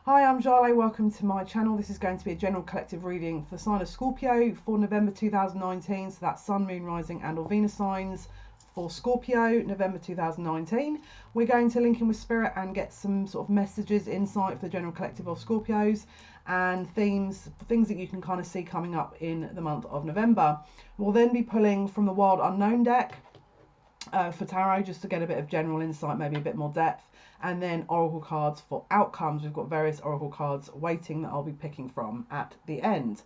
Hi, I'm Jale, welcome to my channel. This is going to be a general collective reading for the sign of Scorpio for November 2019. So that's Sun, Moon, Rising and or Venus signs for Scorpio, November 2019. We're going to link in with Spirit and get some sort of messages, insight for the general collective of Scorpios and themes, things that you can kind of see coming up in the month of November. We'll then be pulling from the Wild Unknown deck for tarot, just to get a bit of general insight, maybe a bit more depth, and then oracle cards for outcomes. We've got various oracle cards waiting that I'll be picking from at the end.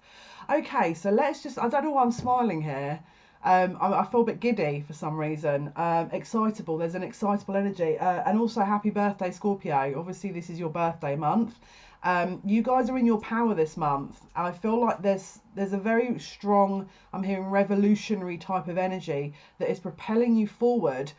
Okay, so let's just, I don't know why I'm smiling here. I feel a bit giddy for some reason. Excitable, there's an excitable energy, and also happy birthday Scorpio. Obviously this is your birthday month. You guys are in your power this month. I feel like there's a very strong, I'm hearing revolutionary type of energy that is propelling you forward,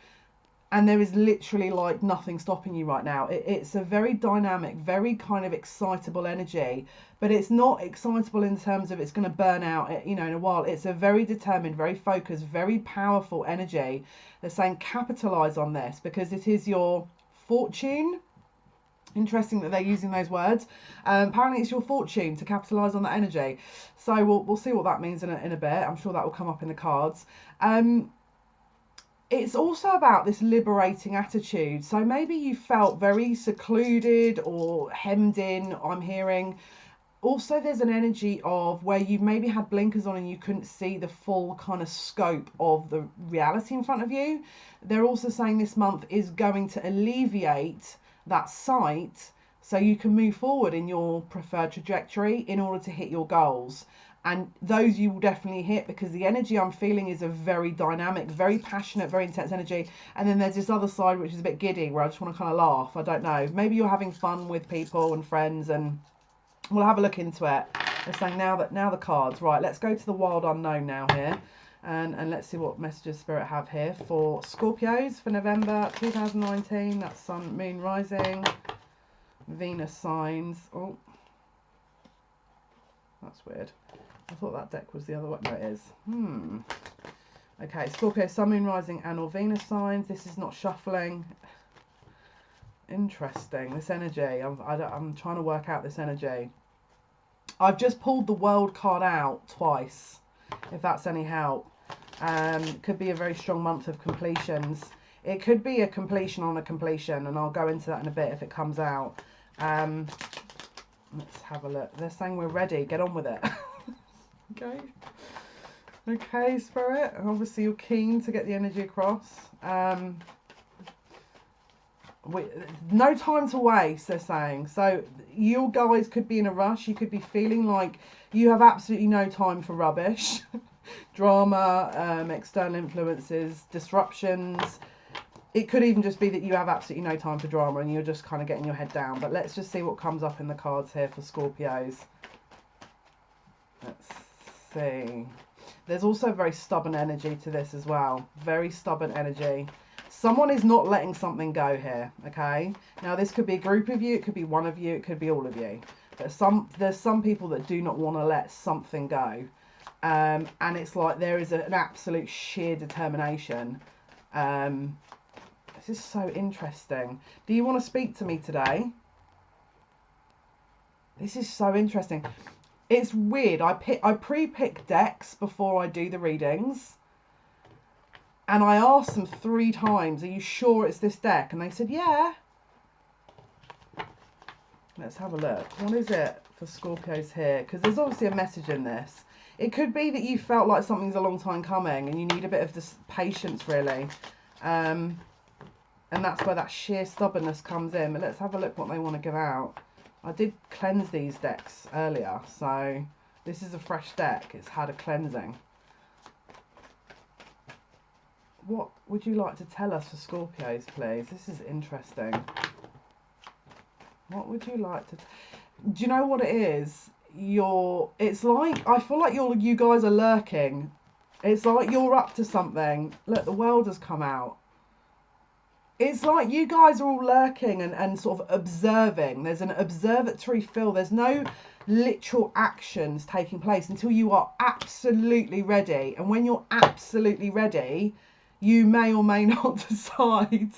and there is literally like nothing stopping you right now. It's a very dynamic, very kind of excitable energy, but it's not excitable in terms of it's going to burn out, you know, in a while. It's a very determined, very focused, very powerful energy. They're saying capitalize on this because it is your fortune. Interesting that they're using those words. Apparently it's your fortune to capitalize on that energy. So we'll see what that means in a bit. I'm sure that will come up in the cards. It's also about this liberating attitude. So maybe you felt very secluded or hemmed in, I'm hearing. Also, there's an energy of where you maybe had blinkers on and you couldn't see the full kind of scope of the reality in front of you. They're also saying this month is going to alleviate that sight so you can move forward in your preferred trajectory in order to hit your goals. And those you will definitely hit, because the energy I'm feeling is a very dynamic, very passionate, very intense energy. And then there's this other side which is a bit giddy, where I just want to kind of laugh. I don't know. Maybe you're having fun with people and friends, and we'll have a look into it. They're saying now the cards. Right, let's go to the Wild Unknown now here. And let's see what messages Spirit have here for Scorpios for November 2019. That's Sun, Moon, Rising, Venus signs. Oh, that's weird. I thought that deck was the other one. No, it is. Okay, Scorpio, Sun, Moon, Rising and or Venus signs. This is not shuffling. Interesting, this energy. I'm trying to work out this energy. I've just pulled the World card out twice, if that's any help. Could be a very strong month of completions. It could be a completion on a completion, and I'll go into that in a bit if it comes out. Let's have a look. They're saying we're ready. Get on with it. Okay, Spirit. And obviously you're keen to get the energy across. No time to waste, they're saying. So you guys could be in a rush. You could be feeling like you have absolutely no time for rubbish. Drama, external influences, disruptions. It could even just be that you have absolutely no time for drama and you're just kind of getting your head down. But let's just see what comes up in the cards here for Scorpios. Let's see. There's also very stubborn energy to this as well. Very stubborn energy. Someone is not letting something go here, okay? Now, this could be a group of you, it could be one of you, it could be all of you. But there's some people that do not want to let something go. And it's like there is an absolute sheer determination. This is so interesting. Do you want to speak to me today? This is so interesting. It's weird. I pre-pick decks before I do the readings. And I asked them 3 times, are you sure it's this deck? And they said, yeah. Let's have a look. What is it for Scorpios here? Because there's obviously a message in this. It could be that you felt like something's a long time coming and you need a bit of this patience, really. And that's where that sheer stubbornness comes in. But let's have a look what they want to give out. I did cleanse these decks earlier, so this is a fresh deck. It's had a cleansing. What would you like to tell us for Scorpios, please? This is interesting. What would you like to... Do you know what it is? It's like, I feel like you guys are lurking. It's like you're up to something. Look, the World has come out. It's like you guys are all lurking and sort of observing. There's an observatory feel. There's no literal actions taking place until you are absolutely ready. And when you're absolutely ready, you may or may not decide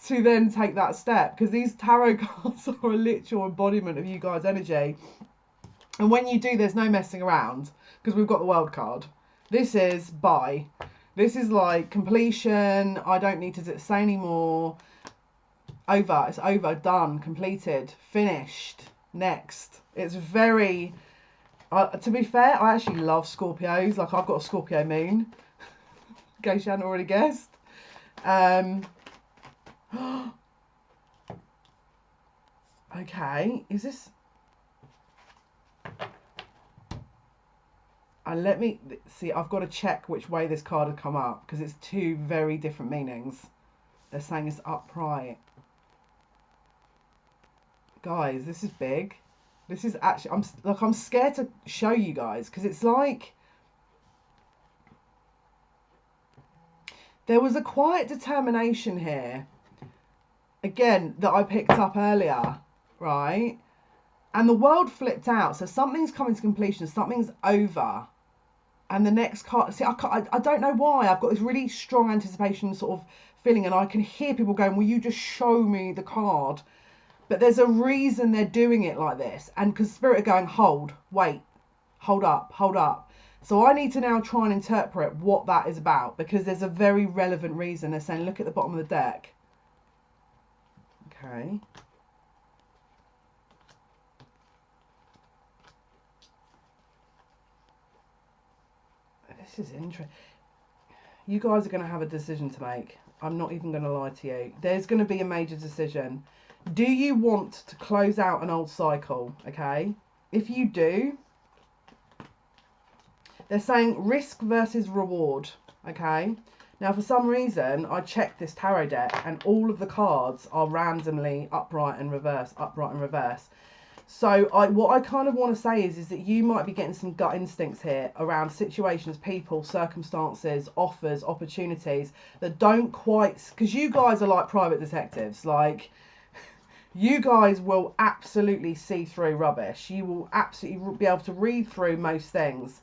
to then take that step, because these tarot cards are a literal embodiment of you guys' energy. And when you do, there's no messing around, because we've got the World card. This is bye. This is like completion. I don't need to say anymore. Over. It's over. Done. Completed. Finished. Next. It's very... to be fair, I actually love Scorpios. Like, I've got a Scorpio moon. In case you hadn't already guessed. Okay. Is this... And let me see, I've got to check which way this card had come up, because it's two very different meanings. They're saying it's upright. Guys, this is big. This is actually, I'm scared to show you guys, because it's like there was a quiet determination here, again, that I picked up earlier, right? And the world flipped out, so something's coming to completion, something's over. And the next card, see, I don't know why, I've got this really strong anticipation sort of feeling, and I can hear people going, will you just show me the card? But there's a reason they're doing it like this. And because Spirit are going, hold, wait, hold up, hold up. So I need to now try and interpret what that is about, because there's a very relevant reason. They're saying, look at the bottom of the deck. Okay. This is interesting. You guys are going to have a decision to make. I'm not even going to lie to you. There's going to be a major decision. Do you want to close out an old cycle? Okay. If you do, they're saying risk versus reward. Okay. Now, for some reason, I checked this tarot deck and all of the cards are randomly upright and reverse, upright and reverse. So what I kind of want to say is that you might be getting some gut instincts here around situations, people, circumstances, offers, opportunities that don't quite, because you guys are like private detectives. Like, you guys will absolutely see through rubbish. You will absolutely be able to read through most things.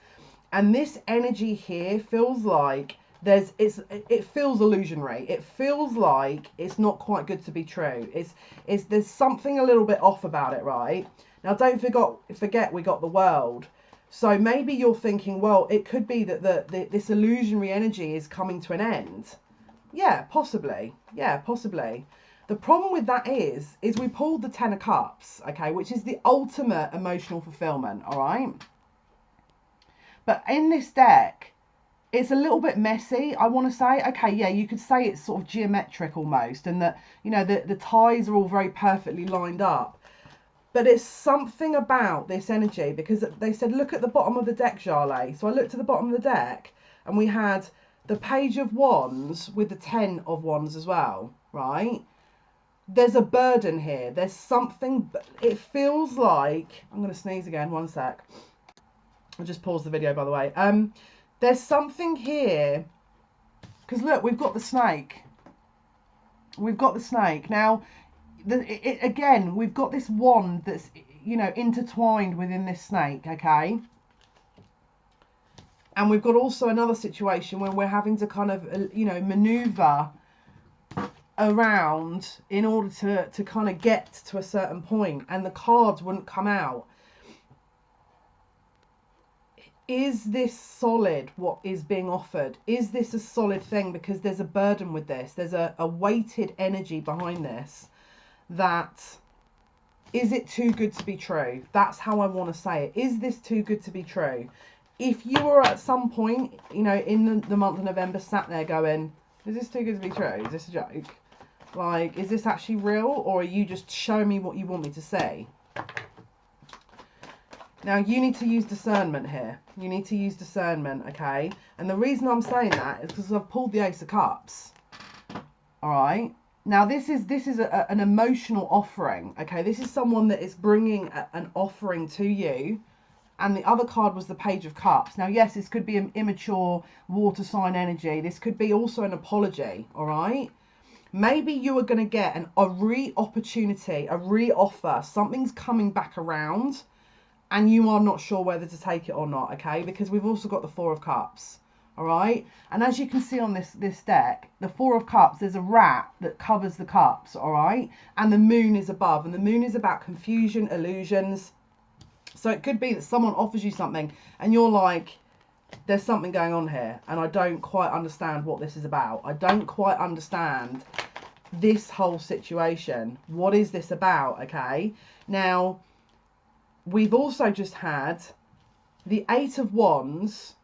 And this energy here feels like it feels illusionary. It feels like it's not quite good to be true. There's something a little bit off about it, right? Now, don't forget we got the world. So maybe you're thinking, well, it could be that this illusionary energy is coming to an end. Yeah, possibly. Yeah, possibly. The problem with that is we pulled the Ten of Cups, okay, which is the ultimate emotional fulfillment, all right? But in this deck, it's a little bit messy, I want to say. Okay, yeah, you could say it's sort of geometric almost, and that, you know, the ties are all very perfectly lined up. But it's something about this energy, because they said, look at the bottom of the deck, Jale. So I looked at the bottom of the deck, and we had the Page of Wands with the Ten of Wands as well, right? There's a burden here. There's something, it feels like, I'm going to sneeze again, one sec. I'll just pause the video, by the way. There's something here, because look, we've got the snake. We've got the snake. Now, again, we've got this wand that's, you know, intertwined within this snake, okay? And we've got also another situation where we're having to kind of, you know, maneuver around in order to kind of get to a certain point, and the cards wouldn't come out. Is this solid, what is being offered? Is this a solid thing? Because there's a burden with this. There's a weighted energy behind this. That, is it too good to be true? That's how I want to say it. Is this too good to be true? If you were at some point, you know, in the month of November, sat there going, is this too good to be true? Is this a joke? Like, is this actually real? Or are you just showing me what you want me to say? Now, you need to use discernment here. You need to use discernment, okay? And the reason I'm saying that is because I've pulled the Ace of Cups. All right? Now, this is an emotional offering, okay? This is someone that is bringing an offering to you. And the other card was the Page of Cups. Now, yes, this could be an immature water sign energy. This could be also an apology, all right? Maybe you are going to get a re-opportunity, a re-offer. Something's coming back around, and you are not sure whether to take it or not, okay? Because we've also got the Four of Cups, all right? And as you can see on this deck, the Four of Cups, there's a rat that covers the cups, all right? And the moon is above, and the moon is about confusion, illusions. So it could be that someone offers you something and you're like, there's something going on here and I don't quite understand what this is about. I don't quite understand this whole situation. What is this about? Okay, now we've also just had the Eight of Wands,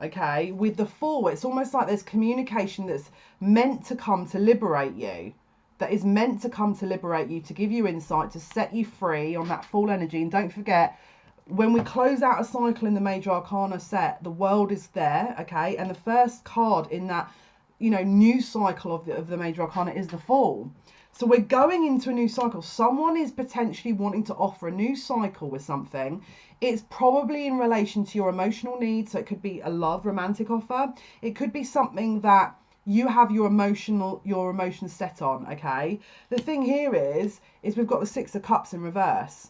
okay, with the Four. It's almost like there's communication that's meant to come to liberate you, that is meant to come to liberate you, to give you insight, to set you free on that full energy. And don't forget, when we close out a cycle in the Major Arcana set, the World is there, okay? And the first card in that, you know, new cycle of the Major Arcana is the Fool. So we're going into a new cycle. Someone is potentially wanting to offer a new cycle with something. It's probably in relation to your emotional needs. So it could be a love, romantic offer. It could be something that you have your emotions set on, okay? The thing here is we've got the Six of Cups in reverse.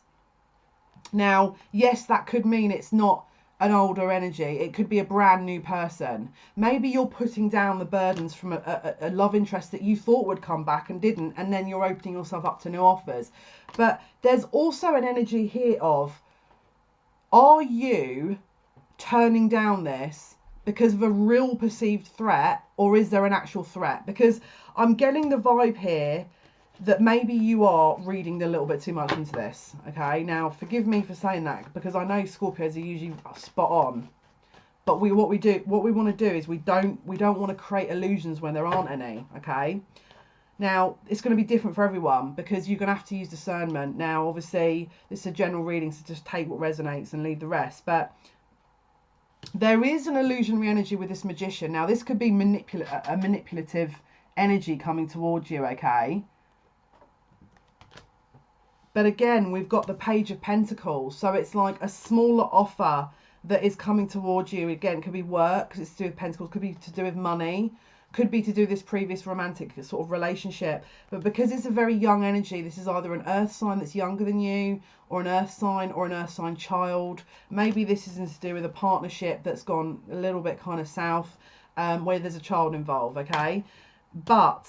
Now, yes, that could mean it's not an older energy. It could be a brand new person. Maybe you're putting down the burdens from a love interest that you thought would come back and didn't, and then you're opening yourself up to new offers. But there's also an energy here of, are you turning down this because of a real perceived threat, or is there an actual threat? Because I'm getting the vibe here that maybe you are reading a little bit too much into this, okay? Now, forgive me for saying that, because I know Scorpios are usually spot on. But what we want to do is we don't want to create illusions when there aren't any, okay? Now, it's going to be different for everyone, because you're going to have to use discernment. Now, obviously, this is a general reading, so just take what resonates and leave the rest. There is an illusionary energy with this Magician. Now, this could be a manipulative energy coming towards you, okay? But again, we've got the Page of Pentacles. So it's like a smaller offer that is coming towards you. Again, it could be work, because it's to do with Pentacles. Could be to do with money. Could be to do with this previous romantic sort of relationship. But because it's a very young energy, this is either an earth sign that's younger than you, or an earth sign child. Maybe this isn't to do with a partnership that's gone a little bit kind of south, where there's a child involved, okay? But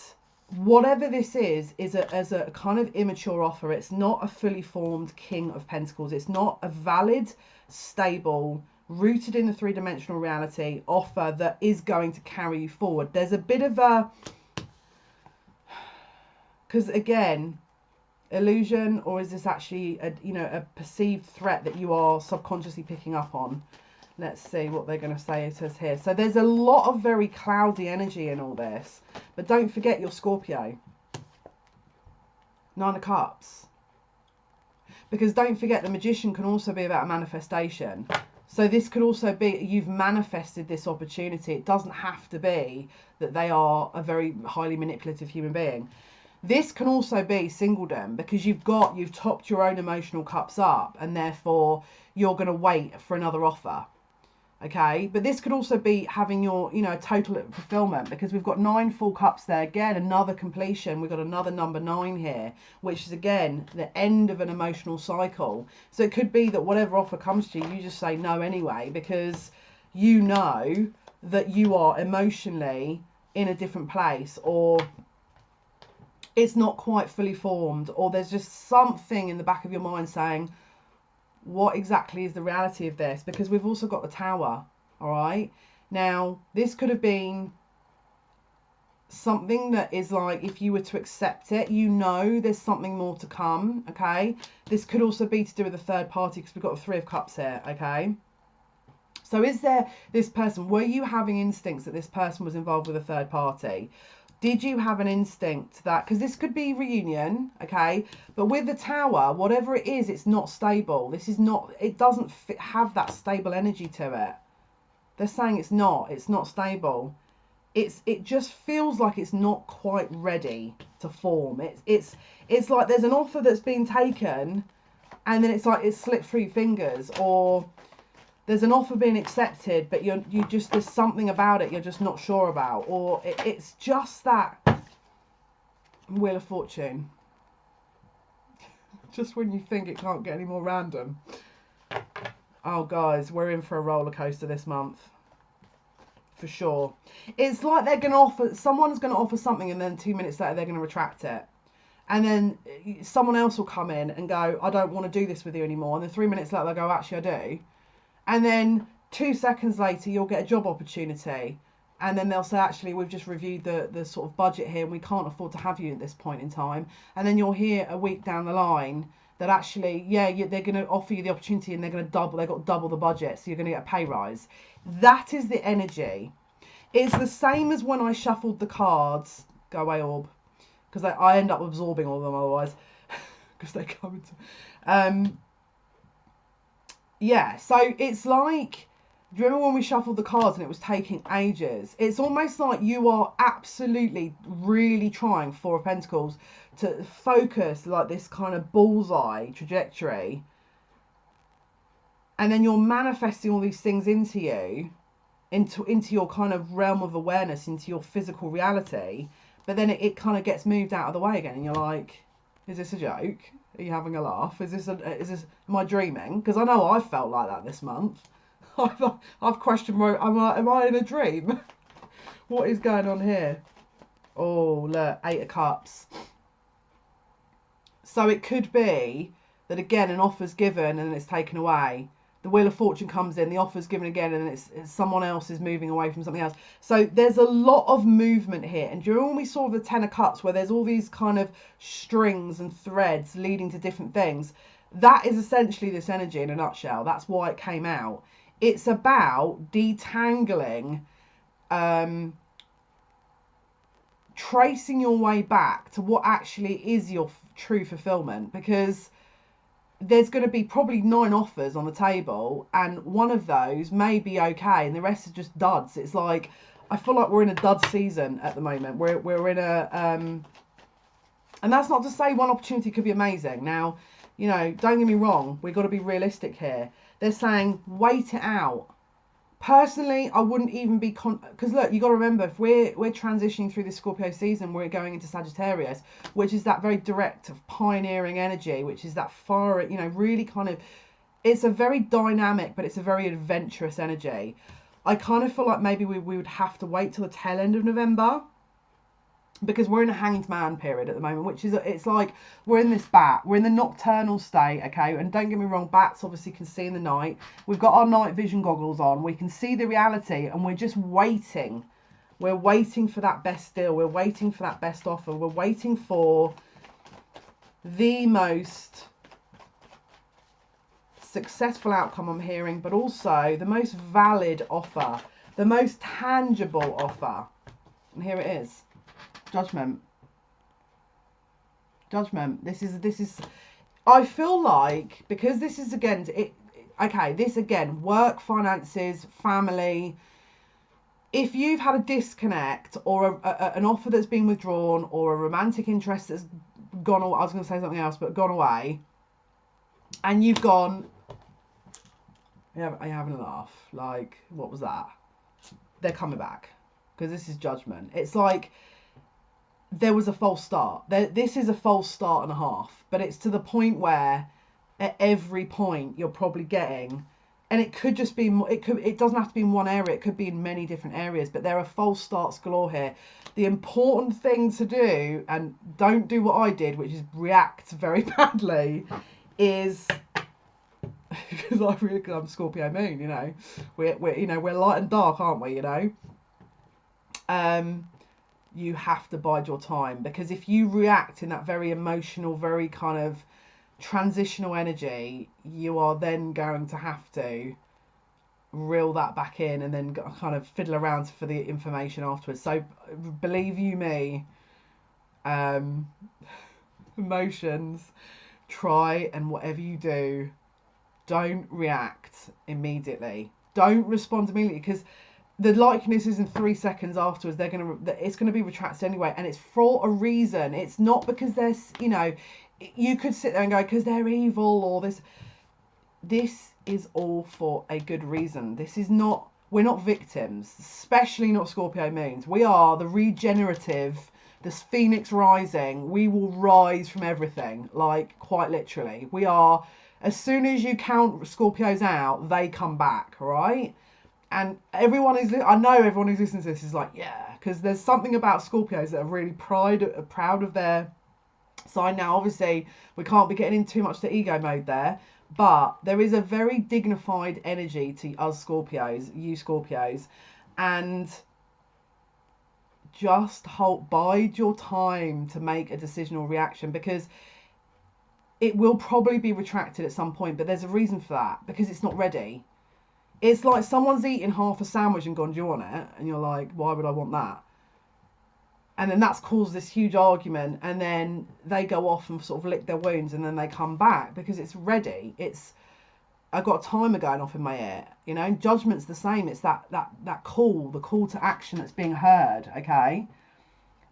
whatever this is as a kind of immature offer. It's not a fully formed King of Pentacles. It's not a valid, stable, rooted in the three-dimensional reality offer that is going to carry you forward. There's a bit of a, because again, illusion, or is this actually a perceived threat that you are subconsciously picking up on? Let's see what they're going to say it is here. So there's a lot of very cloudy energy in all this. But don't forget your Scorpio. Nine of Cups. Because don't forget, the Magician can also be about a manifestation. So this could also be you've manifested this opportunity. It doesn't have to be that they are a very highly manipulative human being. This can also be singledom, because you've topped your own emotional cups up, and therefore you're going to wait for another offer. Okay, but this could also be having your, total fulfillment, because we've got 9 full cups there. Again, another completion. We've got another number 9 here, which is again the end of an emotional cycle. So it could be that whatever offer comes to you, you just say no anyway, because you know that you are emotionally in a different place, or it's not quite fully formed, or there's just something in the back of your mind saying, what exactly is the reality of this? Because we've also got the Tower, all right? Now, this could have been something that is like, if you were to accept it, there's something more to come, okay? This could also be to do with a third party, because we've got the Three of Cups here, okay? So is there this person, were you having instincts that this person was involved with a third party? Did you have an instinct that, because this could be reunion, okay? But with the Tower, whatever it is, it's not stable. This is not, it doesn't have that stable energy to it. They're saying it's not stable. It just feels like it's not quite ready to form. It's like there's an offer that's been taken, and then it's like it slipped through your fingers, or there's an offer being accepted, but there's something about it you're just not sure about, or it's just that Wheel of Fortune. Just when you think it can't get any more random. Oh, guys, we're in for a roller coaster this month. for sure. It's like they're going to offer, someone's going to offer something and then 2 minutes later they're going to retract it. And then someone else will come in and go, I don't want to do this with you anymore. And then 3 minutes later they'll go, actually I do. And then 2 seconds later you'll get a job opportunity. And then they'll say, actually, we've just reviewed the sort of budget here and we can't afford to have you at this point in time. And then you'll hear a week down the line that actually, yeah, they're going to offer you the opportunity and they've got double the budget. So you're going to get a pay rise. That is the energy. It's the same as when I shuffled the cards. Go away, Orb. Because I end up absorbing all of them otherwise. Because they come into... yeah, so it's like... Do you remember when we shuffled the cards and it was taking ages? It's almost like you are absolutely really trying, Four of Pentacles, to focus like this kind of bullseye trajectory. And then you're manifesting all these things into you, into your kind of realm of awareness, into your physical reality. But then it kind of gets moved out of the way again. And you're like, is this a joke? Are you having a laugh? Am I dreaming? Because I know I felt like that this month. I've questioned, am I in a dream? What is going on here? Oh, look, 8 of Cups. So it could be that, again, an offer's given and it's taken away. The Wheel of Fortune comes in, the offer's given again, and it's someone else is moving away from something else. So there's a lot of movement here. And do you remember when we saw the 10 of Cups, where there's all these kind of strings and threads leading to different things? That is essentially this energy in a nutshell. That's why it came out. It's about detangling, tracing your way back to what actually is your true fulfillment, because there's going to be probably 9 offers on the table and one of those may be okay and the rest are just duds. It's like, I feel like we're in a dud season at the moment. We're in a, and that's not to say one opportunity could be amazing. Now, you know, don't get me wrong, we've got to be realistic here. They're saying, wait it out. Personally, I wouldn't even be... Because look, you got to remember, if we're transitioning through this Scorpio season, we're going into Sagittarius, which is that very direct, pioneering energy, which is that far, you know, really kind of... It's a very dynamic, but it's a very adventurous energy. I kind of feel like maybe we would have to wait till the tail end of November, because we're in a hanged man period at the moment, which is, it's like we're in this bat, we're in the nocturnal state, okay? And don't get me wrong, bats obviously can see in the night. We've got our night vision goggles on, we can see the reality, and we're just waiting. We're waiting for that best deal, we're waiting for that best offer, we're waiting for the most successful outcome, I'm hearing, but also the most valid offer, the most tangible offer. And here it is. Judgment. This is I feel like, because this is again this again, work, finances, family. If you've had a disconnect or an offer that's been withdrawn or a romantic interest that's gone away, I was going to say something else, but gone away, and you've gone, are you having a laugh? Like, what was that? They're coming back, because this is Judgment. It's like, there was a false start. This is a false start and a half, but it's to the point where at every point you're probably getting, and it could just be, it doesn't have to be in one area, it could be in many different areas, but there are false starts galore here. The important thing to do, and don't do what I did, which is react very badly, is, because I'm Scorpio moon, you know, we're light and dark, aren't we, you know? You have to bide your time, because if you react in that very emotional, very kind of transitional energy, you are then going to have to reel that back in and then kind of fiddle around for the information afterwards. So believe you me, emotions, try, and whatever you do, don't react immediately. Don't respond immediately, because the likeness is in 3 seconds afterwards. It's gonna be retracted anyway, and it's for a reason. It's not because they're, you know, you could sit there and go, because they're evil or this. This is all for a good reason. This is not, we're not victims, especially not Scorpio moons. We are the regenerative, this phoenix rising. We will rise from everything, like quite literally. We are, as soon as you count Scorpios out, they come back, right? And everyone is, I know everyone who's listening to this is like, yeah, because there's something about Scorpios that are really proud of their sign. Now, obviously, we can't be getting into too much the ego mode there, but there is a very dignified energy to us Scorpios, you Scorpios, and just bide your time to make a decision or reaction, because it will probably be retracted at some point, but there's a reason for that, because it's not ready. It's like someone's eaten half a sandwich and gone, do you want it? And you're like, why would I want that? And then that's caused this huge argument, and then they go off and sort of lick their wounds, and then they come back because it's ready. I've got a timer going off in my ear, you know. Judgment's the same. It's that call, the call to action that's being heard. Okay.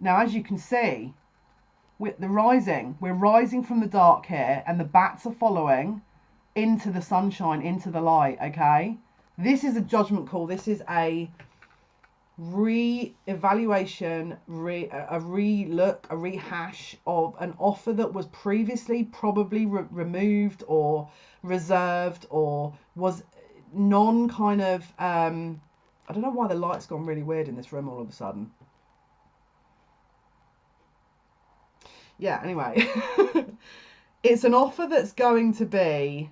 Now, as you can see, with the rising, we're rising from the dark here, and the bats are following into the sunshine, into the light. Okay. This is a judgment call. This is a re-evaluation, a re-look, a rehash of an offer that was previously probably removed or reserved, or was non kind of I don't know why the light's gone really weird in this room all of a sudden. Yeah, anyway. It's an offer that's going to be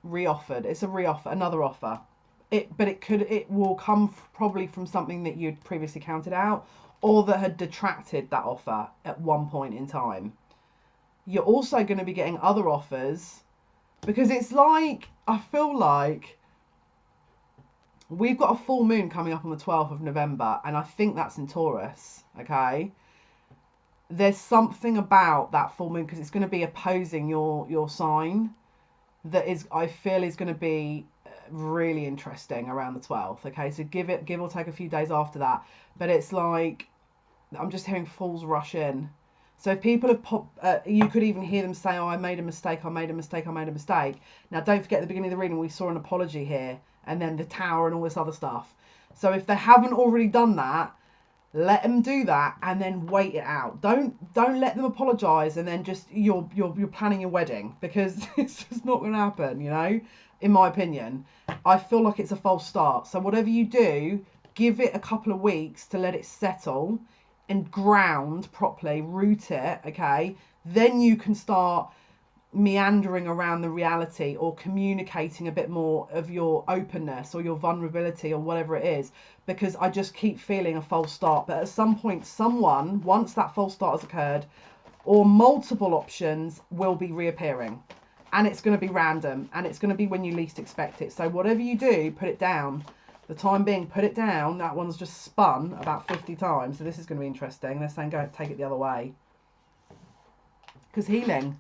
re-offered. It's a re-offer, another offer. But it will come probably from something that you'd previously counted out, or that had detracted that offer at one point in time. You're also going to be getting other offers, because it's like, I feel like we've got a full moon coming up on the 12th of November, and I think that's in Taurus. Okay, there's something about that full moon, because it's going to be opposing your sign, that is, I feel, is going to be really interesting around the 12th. Okay, so give or take a few days after that, but it's like, I'm just hearing fools rush in. So if people have you could even hear them say, oh, I made a mistake, I made a mistake, I made a mistake. Now, don't forget, at the beginning of the reading, we saw an apology here, and then the tower and all this other stuff. So if they haven't already done that, let them do that, and then wait it out. Don't let them apologise and then just you're planning your wedding, because it's just not going to happen, you know. In my opinion, I feel like it's a false start. So whatever you do, give it a couple of weeks to let it settle and ground properly, root it. Okay, then you can start meandering around the reality, or communicating a bit more of your openness or your vulnerability or whatever it is, because I just keep feeling a false start. But at some point, someone, once that false start has occurred, or multiple options will be reappearing, and it's going to be random, and it's going to be when you least expect it. So whatever you do, put it down. The time being, put it down. That one's just spun about 50 times, so this is going to be interesting. They're saying go take it the other way, because healing,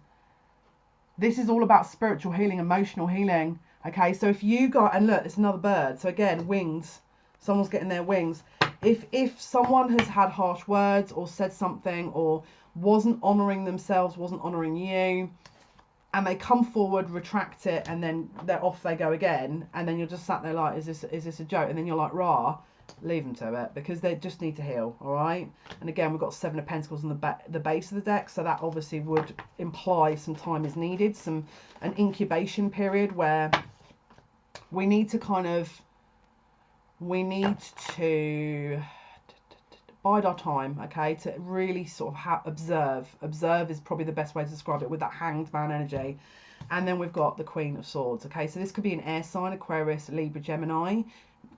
this is all about spiritual healing, emotional healing. Okay, so if you got, and look, it's another bird. So again, wings. Someone's getting their wings. If someone has had harsh words, or said something, or wasn't honouring themselves, wasn't honouring you, and they come forward, retract it, and then they're off they go again, and then you're just sat there like, is this a joke? And then you're like, rah, leave them to it, because they just need to heal. All right. And again, we've got 7 of Pentacles on the base of the deck, so that obviously would imply some time is needed, an incubation period where we need to bide our time, okay, to really sort of observe is probably the best way to describe it, with that Hanged Man energy. And then we've got the Queen of Swords. Okay, so this could be an air sign, Aquarius, Libra, Gemini.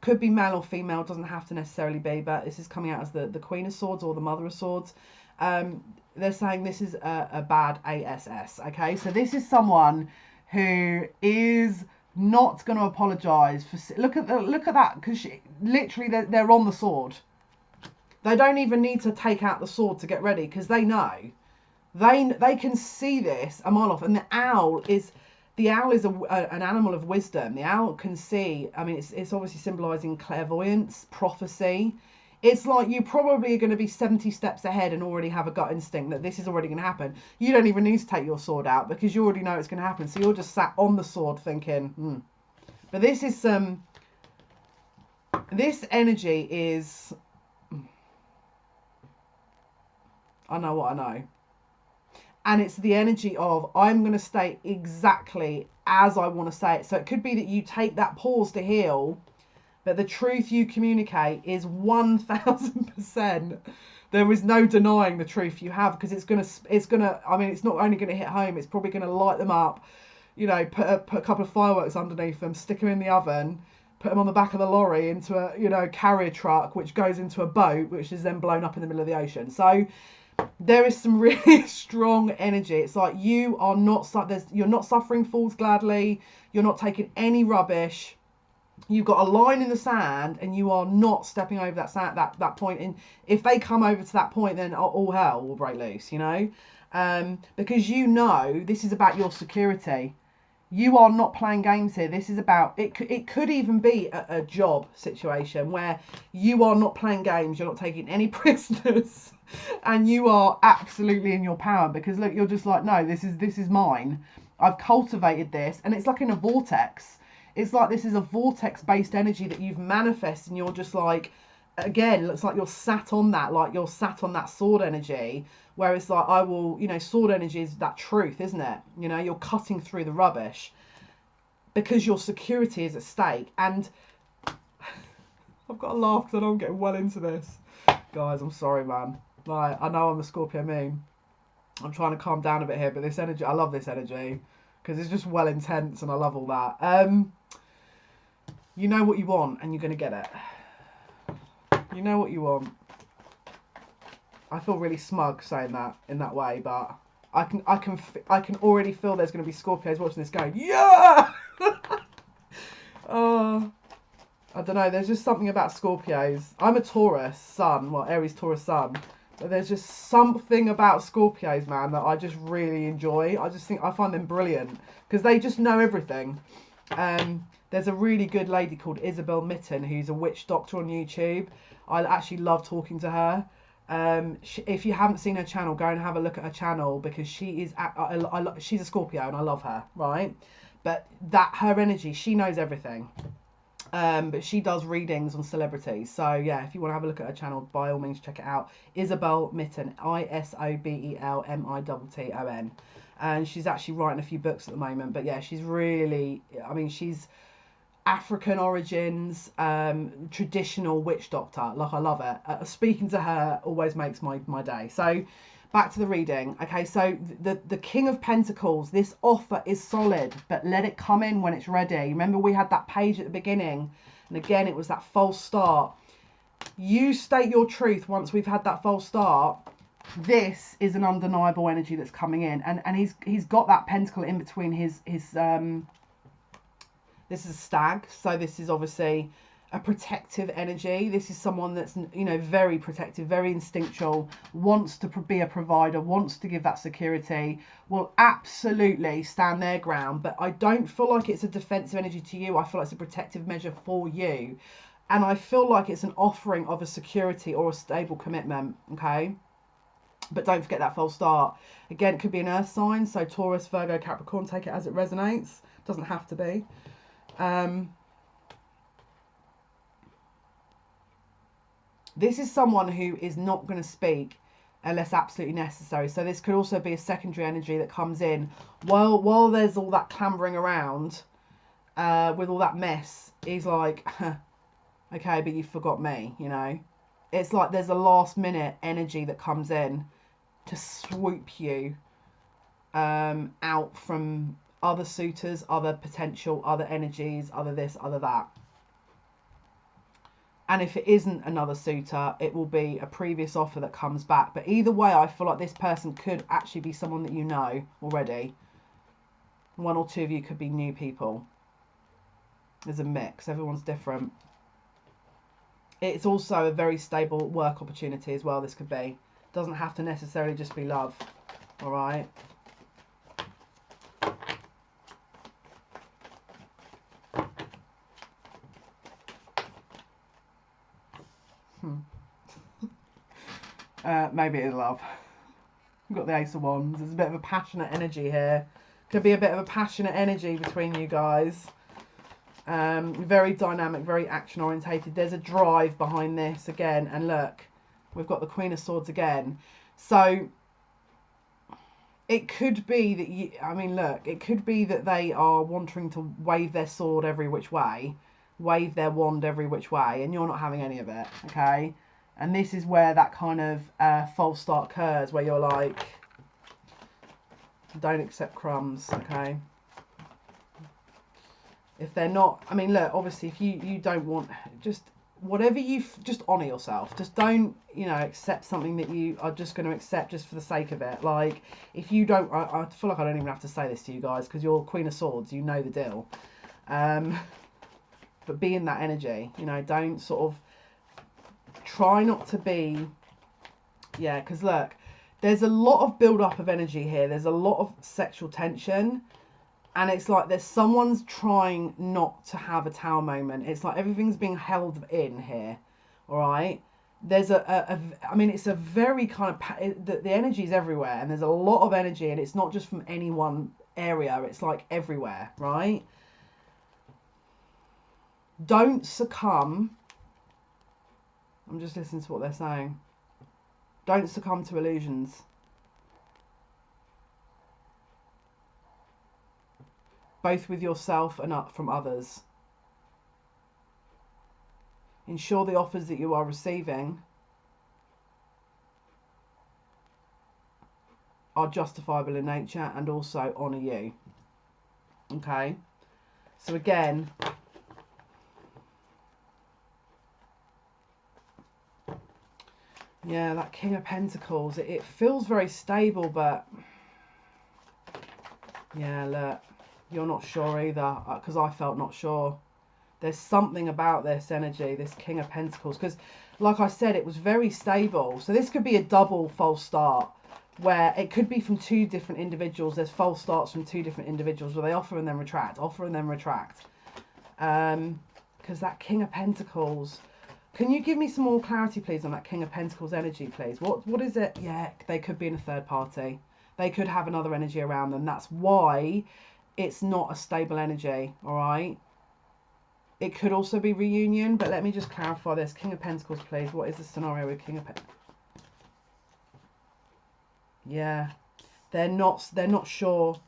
Could be male or female, doesn't have to necessarily be, but this is coming out as the Queen of Swords or the Mother of Swords. They're saying this is a bad ASS. Okay, so this is someone who is not going to apologise for. Look at that, because literally they're on the sword. They don't even need to take out the sword to get ready, because they know. They can see this a mile off. And the owl is an animal of wisdom. The owl can see. I mean, it's obviously symbolising clairvoyance, prophecy. It's like you probably are going to be 70 steps ahead and already have a gut instinct that this is already going to happen. You don't even need to take your sword out, because you already know it's going to happen. So you're just sat on the sword thinking, But this is this energy is, I know what I know. And it's the energy of, I'm going to stay exactly as I want to say it. So it could be that you take that pause to heal, but the truth you communicate is 1000%. There is no denying the truth you have, because it's gonna, I mean, it's not only gonna hit home, it's probably gonna light them up. You know, put a couple of fireworks underneath them, stick them in the oven, put them on the back of the lorry into a, you know, carrier truck, which goes into a boat, which is then blown up in the middle of the ocean. So there is some really strong energy. It's like you are not, you're not suffering fools gladly. You're not taking any rubbish. You've got a line in the sand, and you are not stepping over that sand, that point. And if they come over to that point, then all hell will break loose, you know, because you know this is about your security. You are not playing games here. This is about, it could even be a job situation where you are not playing games. You're not taking any prisoners, and you are absolutely in your power, because look, you're just like, no, this is mine. I've cultivated this, and it's like in a vortex. It's like this is a vortex based energy that you've manifested, and you're just like, again, it looks like you're sat on that, like you're sat on that sword energy, where it's like, I will, you know, sword energy is that truth, isn't it? You know, you're cutting through the rubbish because your security is at stake. And I've got to laugh because I know I'm getting well into this. Guys, I'm sorry, man. Like, I know I'm a Scorpio moon. I'm trying to calm down a bit here, but this energy, I love this energy because it's just well intense, and I love all that. You know what you want, and you're going to get it. You know what you want. I feel really smug saying that in that way, but I can already feel there's going to be Scorpios watching this going, yeah. I don't know. There's just something about Scorpios. I'm a Taurus sun, well, Aries Taurus sun, but there's just something about Scorpios, man, that I just really enjoy. I find them brilliant because they just know everything. There's a really good lady called Isabel Mitten who's a witch doctor on YouTube. I actually love talking to her. If you haven't seen her channel, go and have a look at her channel, because she is she's a Scorpio and I love her, right? But her energy, she knows everything. But she does readings on celebrities. So yeah, if you want to have a look at her channel, by all means check it out. Isabel Mitten, ISOBELMITTON. And she's actually writing a few books at the moment. But yeah, she's really, I mean, she's African origins, traditional witch doctor. Like, I love it. Speaking to her always makes my day. So back to the reading. Okay, so the King of Pentacles, this offer is solid, but let it come in when it's ready. Remember, we had that page at the beginning, and again, it was that false start. You state your truth once we've had that false start. This is an undeniable energy that's coming in, and he's got that pentacle in between his this is a stag, so this is obviously a protective energy. This is someone that's, you know, very protective, very instinctual, wants to be a provider, wants to give that security, will absolutely stand their ground. But I don't feel like it's a defensive energy to you. I feel like it's a protective measure for you. And I feel like it's an offering of a security or a stable commitment, okay? But don't forget that false start. Again, it could be an earth sign, so Taurus, Virgo, Capricorn, take it as it resonates. Doesn't have to be. This is someone who is not going to speak unless absolutely necessary. So this could also be a secondary energy that comes in while there's all that clambering around with all that mess. He's like, okay, but you forgot me, you know. It's like there's a last minute energy that comes in to swoop you out from other suitors, other potential, other energies, other this, other that. And if it isn't another suitor, it will be a previous offer that comes back. But either way, I feel like this person could actually be someone that you know already. One or two of you could be new people. There's a mix. Everyone's different. It's also a very stable work opportunity as well, this could be. Doesn't have to necessarily just be love. All right? Maybe it is love. We've got the Ace of Wands. There's a bit of a passionate energy here. Could be a bit of a passionate energy between you guys. Very dynamic, very action orientated. There's a drive behind this again. And look, we've got the Queen of Swords again. So it could be that you, I mean, look, it could be that they are wanting to wave their sword every which way, wave their wand every which way, and you're not having any of it, okay? And this is where that kind of false start occurs, where you're like, don't accept crumbs, okay? If they're not, I mean, look, obviously, if you don't want, just whatever just honour yourself. Just don't, you know, accept something that you are just going to accept just for the sake of it. Like, if you don't, I feel like I don't even have to say this to you guys because you're Queen of Swords, you know the deal. But be in that energy, you know, don't sort of try not to be, yeah, because look, there's a lot of build up of energy here. There's a lot of sexual tension. And it's like there's someone's trying not to have a tower moment. It's like everything's being held in here, all right? There's I mean, it's a very kind of, the energy is everywhere. And there's a lot of energy. And it's not just from any one area. It's like everywhere, right? Don't succumb. I'm just listening to what they're saying. Don't succumb to illusions. Both with yourself and from others. Ensure the offers that you are receiving are justifiable in nature and also honour you. Okay? So again, yeah, that King of Pentacles, it feels very stable, but yeah, look, you're not sure either, because I felt not sure. There's something about this energy, this King of Pentacles, because like I said, it was very stable. So this could be a double false start, where it could be from two different individuals. There's false starts from two different individuals where they offer and then retract, offer and then retract. Because that King of Pentacles, can you give me some more clarity, please, on that King of Pentacles energy, please? What is it? Yeah, they could be in a third party. They could have another energy around them. That's why it's not a stable energy, all right? It could also be reunion, but let me just clarify this. King of Pentacles, please. What is the scenario with King of Pentacles? Yeah, they're not sure.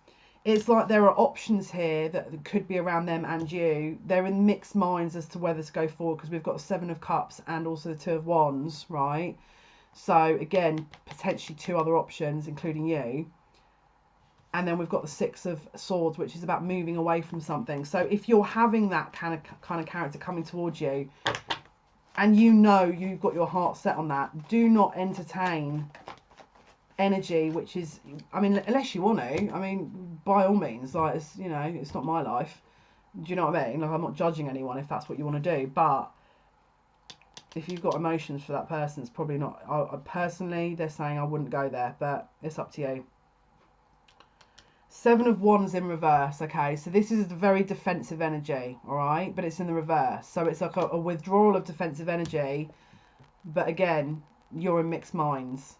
It's like there are options here that could be around them and you. They're in mixed minds as to whether to go forward, because we've got the Seven of Cups and also the Two of Wands, right? So again, potentially two other options, including you. And then we've got the Six of Swords, which is about moving away from something. So if you're having that kind of character coming towards you, and you know you've got your heart set on that, do not entertain energy which is, I mean, unless you want to, I mean, by all means, like, it's, you know, it's not my life. Do you know what I mean? Like, I'm not judging anyone if that's what you want to do, but if you've got emotions for that person, it's probably not. Personally, they're saying I wouldn't go there, but it's up to you. Seven of Wands in reverse. Okay, so this is a very defensive energy, all right, but it's in the reverse, so it's like a withdrawal of defensive energy, but again, you're in mixed minds.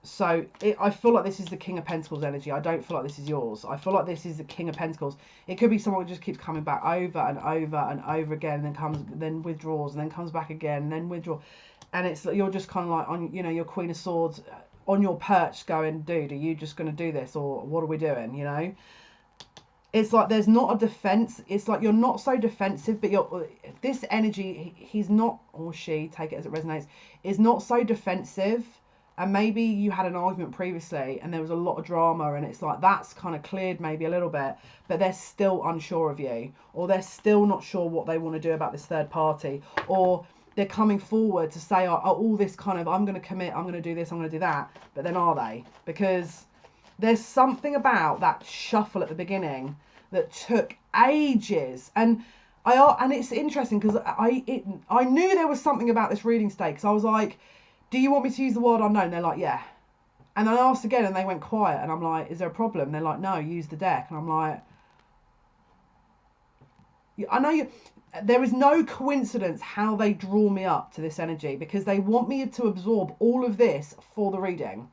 So I feel like this is the King of Pentacles energy. I don't feel like this is yours. I feel like this is the King of Pentacles. It could be someone who just keeps coming back over and over and over again, and then withdraws, and then comes back again, and then withdraw. And it's like you're just kind of like on, you know, your Queen of Swords on your perch going, dude, are you just going to do this, or what are we doing, you know? It's like there's not a defense. It's like you're not so defensive, but you're, this energy, he's not, or she, take it as it resonates, is not so defensive. And maybe you had an argument previously and there was a lot of drama, and it's like that's kind of cleared maybe a little bit, but they're still unsure of you, or they're still not sure what they want to do about this third party, or they're coming forward to say, oh, all this kind of, I'm going to commit, I'm going to do this, I'm going to do that, but then are they? Because there's something about that shuffle at the beginning that took ages, and it's interesting because I knew there was something about this reading state, because I was like, do you want me to use the word unknown? They're like, yeah. And then I asked again and they went quiet, and I'm like, is there a problem? They're like, no, use the deck. And I'm like, I know you. There is no coincidence how they draw me up to this energy, because they want me to absorb all of this for the reading,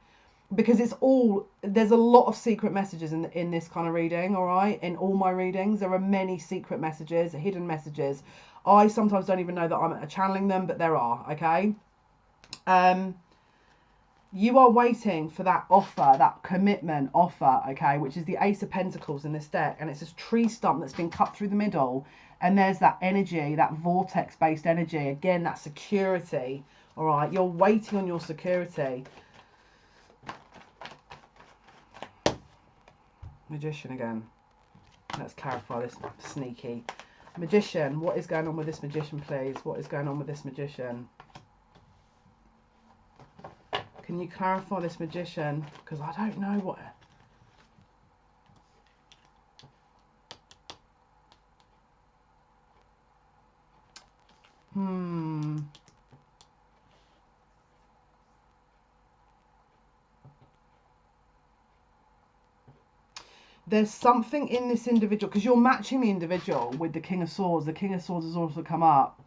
because it's all, there's a lot of secret messages in this kind of reading, all right? In all my readings, there are many secret messages, hidden messages. I sometimes don't even know that I'm channeling them, but there are, okay? You are waiting for that offer, that commitment offer, okay, which is the Ace of Pentacles in this deck. And it's this tree stump that's been cut through the middle. And there's that energy, that vortex-based energy. Again, that security, all right? You're waiting on your security. Magician again. Let's clarify this sneaky. Magician, what is going on with this magician, please? What is going on with this magician? Can you clarify this magician? Because I don't know what... There's something in this individual, because you're matching the individual with the King of Swords. The King of Swords has also come up.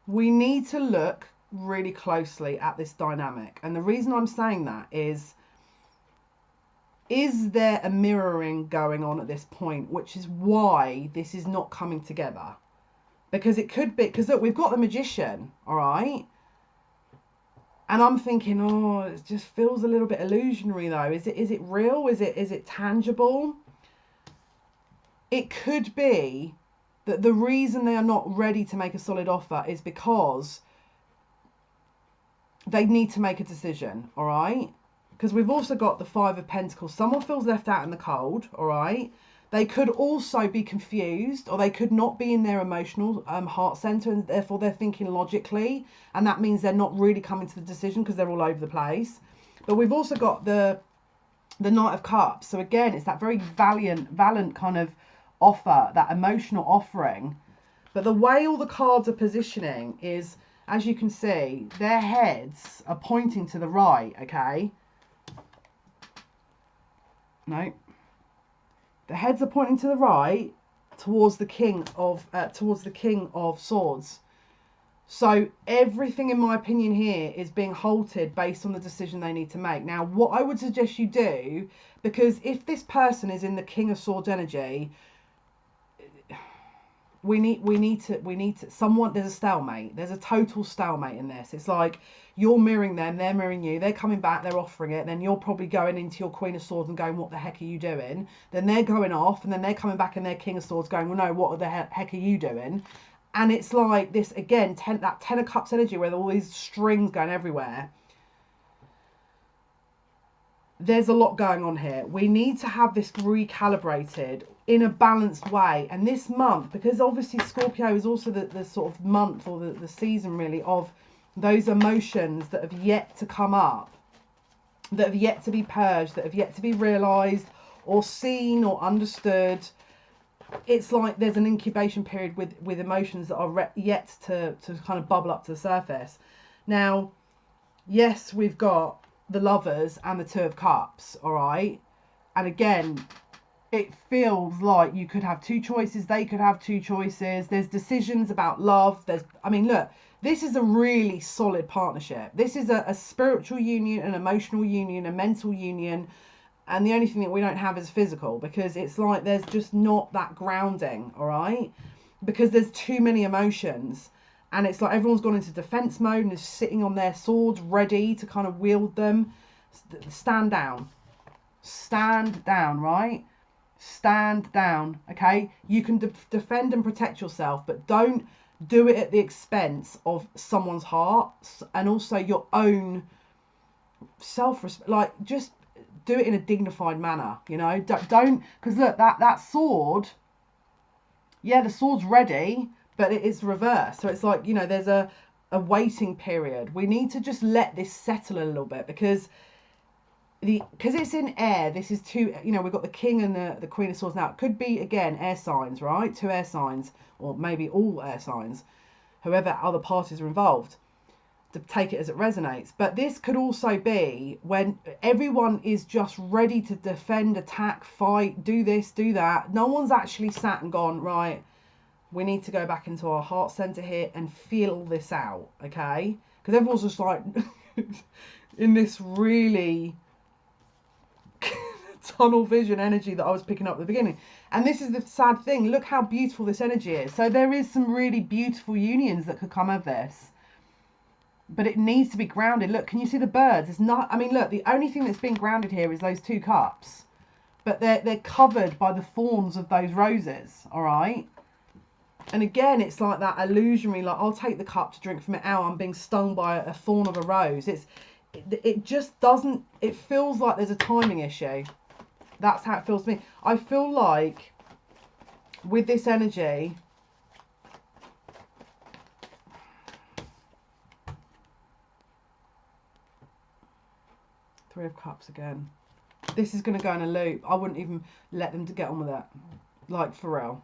We need to look really closely at this dynamic. And the reason I'm saying that is there a mirroring going on at this point, which is why this is not coming together? Because it could be, because look, we've got the Magician, all right? And I'm thinking, oh, it just feels a little bit illusionary though. Is it real? Is it tangible? It could be that the reason they are not ready to make a solid offer is because they need to make a decision, all right? Because we've also got the Five of Pentacles. Someone feels left out in the cold, all right? They could also be confused, or they could not be in their emotional heart center, and therefore they're thinking logically, and that means they're not really coming to the decision because they're all over the place. But we've also got the Knight of Cups. So again, it's that very valiant kind of offer, that emotional offering. But the way all the cards are positioning is, as you can see, their heads are pointing to the right, okay? No. The heads are pointing to the right, towards the King of Swords. So everything, in my opinion, here is being halted based on the decision they need to make. Now, what I would suggest you do, because if this person is in the King of Swords energy, we need to someone, there's a stalemate. There's a total stalemate in this. It's like you're mirroring them, they're mirroring you, they're coming back, they're offering it, then you're probably going into your Queen of Swords and going, what the heck are you doing? Then they're going off, and then they're coming back in their King of Swords going, well, no, what the heck are you doing? And it's like this, again, that Ten of Cups energy where there are all these strings going everywhere. There's a lot going on here. We need to have this recalibrated in a balanced way. And this month, because obviously Scorpio is also the sort of month, or the season really, of those emotions that have yet to come up, that have yet to be purged, that have yet to be realised or seen or understood. It's like there's an incubation period with emotions that are yet to kind of bubble up to the surface. Now, yes, we've got the Lovers and the Two of Cups, all right? And again, it feels like you could have two choices, they could have two choices. There's decisions about love. I mean, look, this is a really solid partnership. This is a spiritual union, an emotional union, a mental union. And the only thing that we don't have is physical, because it's like there's just not that grounding, all right? Because there's too many emotions. And it's like everyone's gone into defense mode and is sitting on their swords ready to kind of wield them. Stand down. Stand down, right? Stand down, okay? You can defend and protect yourself, but don't do it at the expense of someone's heart and also your own self-respect. Like, just do it in a dignified manner, you know? Don't, because look, that sword, yeah, the sword's ready, but it is reversed. So it's like, you know, there's a waiting period. We need to just let this settle a little bit, because it's in air. This is two, you know, we've got the King and the Queen of Swords. Now, it could be, again, air signs, right? Two air signs, or maybe all air signs, whoever other parties are involved, to take it as it resonates. But this could also be when everyone is just ready to defend, attack, fight, do this, do that. No one's actually sat and gone, right, we need to go back into our heart center here and feel this out, okay? Because everyone's just like in this really tunnel vision energy that I was picking up at the beginning. And this is the sad thing. Look how beautiful this energy is. So there is some really beautiful unions that could come of this. but it needs to be grounded. Look, can you see the birds? It's not, I mean, look, the only thing that's being grounded here is those 2 cups, but they're covered by the thorns of those roses, all right? And again, it's like that illusionary, like, I'll take the cup to drink from it out, I'm being stung by a thorn of a rose. It just doesn't, it feels like there's a timing issue. That's how it feels to me. I feel like with this energy, Three of Cups again. This is going to go in a loop. I wouldn't even let them to get on with it. Like, for real.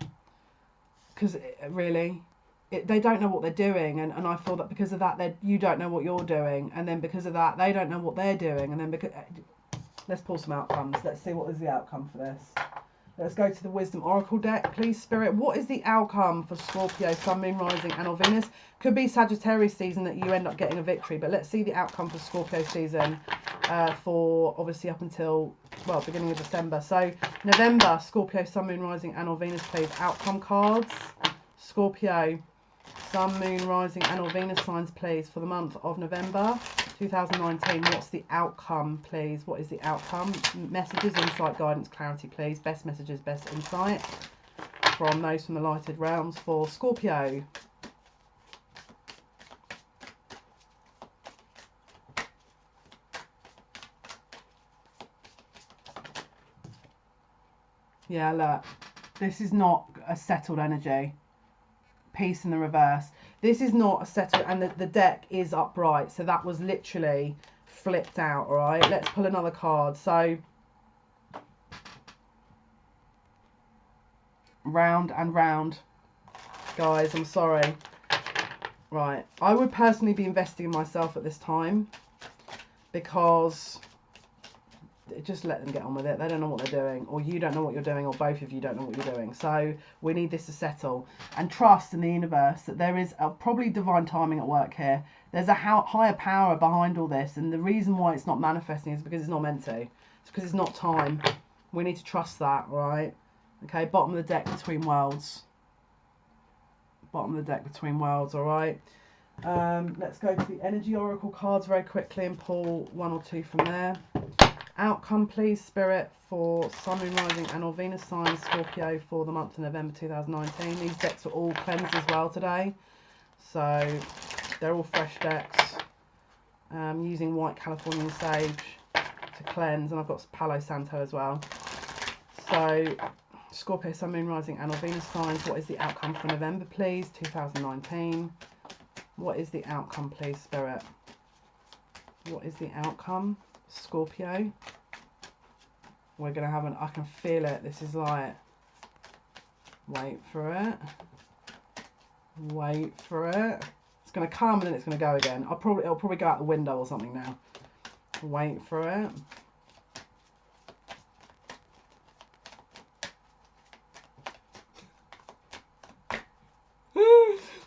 Because, really, they don't know what they're doing. And I feel that because of that, you don't know what you're doing. And then because of that, they don't know what they're doing. And then because... Let's pull some outcomes. Let's see what is the outcome for this. Let's go to the Wisdom Oracle deck, please, Spirit. What is the outcome for Scorpio, Sun, Moon, Rising, and or Venus? Could be Sagittarius season that you end up getting a victory, but let's see the outcome for Scorpio season for obviously up until, well, beginning of December. So November, Scorpio, Sun, Moon, Rising, and or Venus, please. Outcome cards. Scorpio, Sun, Moon, Rising, and or Venus signs, please, for the month of November 2019. What's the outcome, please? What is the outcome? Messages, insight, guidance, clarity, please. Best messages, best insight from those from the lighted realms for Scorpio. Yeah, look, this is not a settled energy. Peace in the reverse. This is not a settled, and the deck is upright, so that was literally flipped out. All right, let's pull another card. So round and round, guys, I'm sorry. Right, I would personally be investing in myself at this time, because just let them get on with it. They don't know what they're doing, or you don't know what you're doing, or both of you don't know what you're doing. So we need this to settle, and trust in the universe that there is probably divine timing at work here. There's a higher power behind all this, and the reason why it's not manifesting is because it's not meant to. It's because it's not time. We need to trust that, right? Okay, bottom of the deck, Between Worlds. Bottom of the deck, Between Worlds, all right? Let's go to the Energy Oracle cards very quickly and pull 1 or 2 from there. Outcome, please, Spirit, for Sun, Moon, Rising, and or Venus signs, Scorpio, for the month of November 2019. These decks were all cleansed as well today, so they're all fresh decks. Using white Californian sage to cleanse, and I've got Palo Santo as well. So Scorpio, Sun, Moon, Rising, and or Venus signs. What is the outcome for November, please, 2019? What is the outcome, please, Spirit? What is the outcome? Scorpio. We're going to have I can feel it. This is like, wait for it. Wait for it. It's going to come and then it's going to go again. It'll probably go out the window or something now. Wait for it.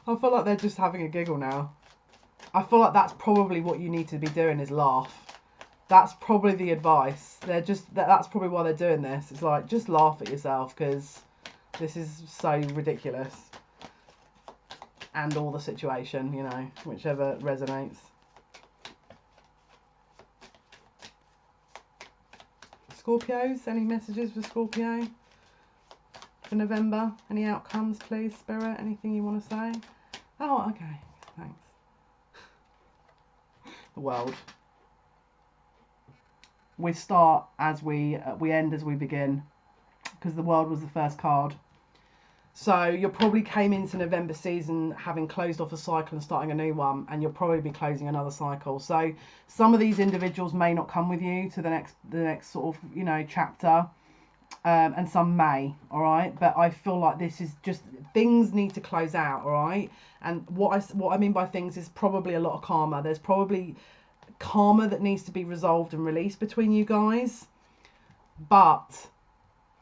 I feel like they're just having a giggle now. I feel like that's probably what you need to be doing, is laugh. That's probably the advice. That's probably why they're doing this. It's like, just laugh at yourself, because this is so ridiculous. And all the situation, you know, whichever resonates. Scorpios, any messages for Scorpio for November? Any outcomes, please, Spirit? Anything you want to say? Oh, okay. Thanks. The World. We start as we end as we begin, because the World was the first card. So you probably came into November season having closed off a cycle and starting a new one, and you'll probably be closing another cycle. So some of these individuals may not come with you to the next sort of, you know, chapter, and some may, all right? But I feel like this is just, things need to close out, all right? And what I mean by things is probably a lot of karma. There's probably karma that needs to be resolved and released between you guys, but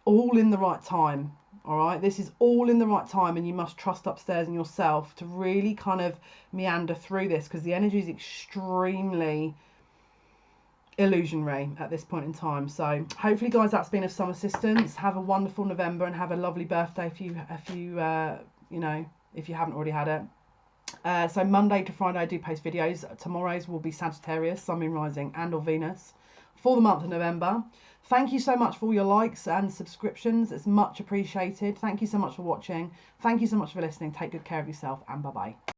all in the right time. All right, this is all in the right time, and you must trust upstairs in yourself to really kind of meander through this, because the energy is extremely illusionary at this point in time. So hopefully, guys, that's been of some assistance. Have a wonderful November and have a lovely birthday if you you know, if you haven't already had it. So Monday to Friday I do post videos. Tomorrow's will be Sagittarius, Sun, Moon, Rising and or Venus for the month of November. Thank you so much for all your likes and subscriptions. It's much appreciated. Thank you so much for watching. Thank you so much for listening. Take good care of yourself and bye-bye.